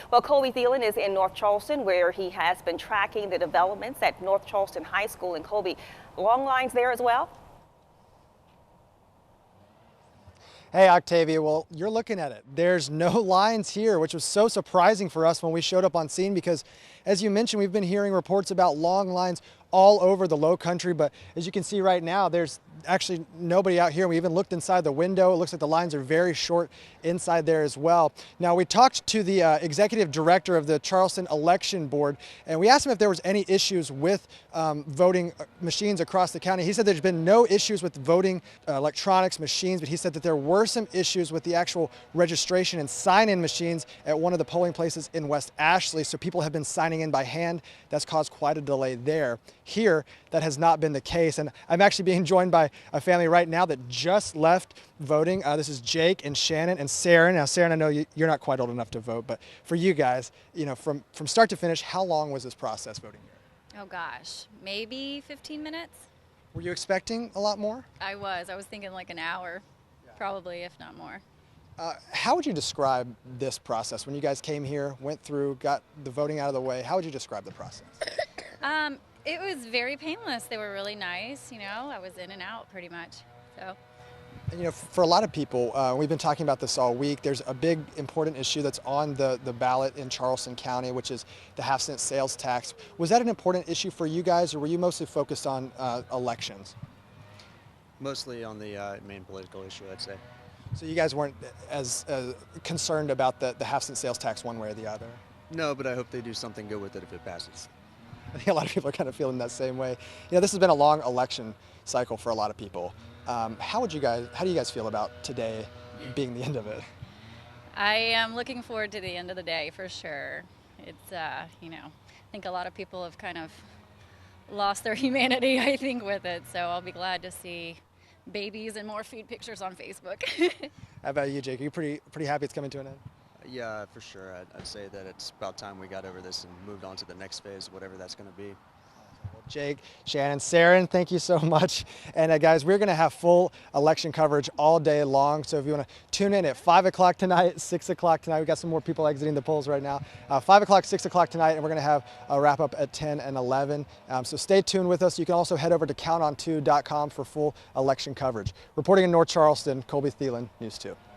Well, Colby Thielen is in North Charleston, where he has been tracking the developments at North Charleston High School. And Colby, long lines there as well? Hey, Octavia, well, you're looking at it. There's no lines here, which was so surprising for us when we showed up on scene because, as you mentioned, we've been hearing reports about long lines all over the low country, but as you can see right now, there's actually nobody out here. We even looked inside the window. It looks like the lines are very short inside there as well. Now, we talked to the executive director of the Charleston Election Board, and we asked him if there was any issues with voting machines across the county. He said there's been no issues with voting electronics machines, but he said that there were some issues with the actual registration and sign-in machines at one of the polling places in West Ashley. So people have been signing in by hand. That's caused quite a delay there. Here, that has not been the case. And I'm actually being joined by a family right now that just left voting. This is Jake and Shannon and Sarah. Now, Sarah, I know you're not quite old enough to vote, but for you guys, you know, from start to finish, how long was this process voting here? Oh gosh, maybe 15 minutes? Were you expecting a lot more? I was thinking like an hour, probably, if not more. How would you describe this process? When you guys came here, went through, got the voting out of the way, how would you describe the process? It was very painless. They were really nice, you know, I was in and out pretty much, so. And, you know, for a lot of people, we've been talking about this all week, there's a big important issue that's on the ballot in Charleston County, which is the half-cent sales tax. Was that an important issue for you guys, or were you mostly focused on elections? Mostly on the main political issue, I'd say. So you guys weren't as concerned about the half-cent sales tax one way or the other? No, but I hope they do something good with it if it passes. I think a lot of people are kind of feeling that same way. You know, this has been a long election cycle for a lot of people. How do you guys feel about today being the end of it? I am looking forward to the end of the day for sure. It's, you know, I think a lot of people have kind of lost their humanity, I think, with it. So I'll be glad to see babies and more food pictures on Facebook. How about you, Jake? Are you pretty happy it's coming to an end? Yeah, for sure. I'd say that it's about time we got over this and moved on to the next phase, whatever that's going to be. Jake, Shannon, Sarah, thank you so much. And guys, we're going to have full election coverage all day long. So if you want to tune in at 5 o'clock tonight, 6 o'clock tonight, we've got some more people exiting the polls right now. 5 o'clock, 6 o'clock tonight, and we're going to have a wrap up at 10 and 11. So stay tuned with us. You can also head over to counton2.com for full election coverage. Reporting in North Charleston, Colby Thielen, News 2.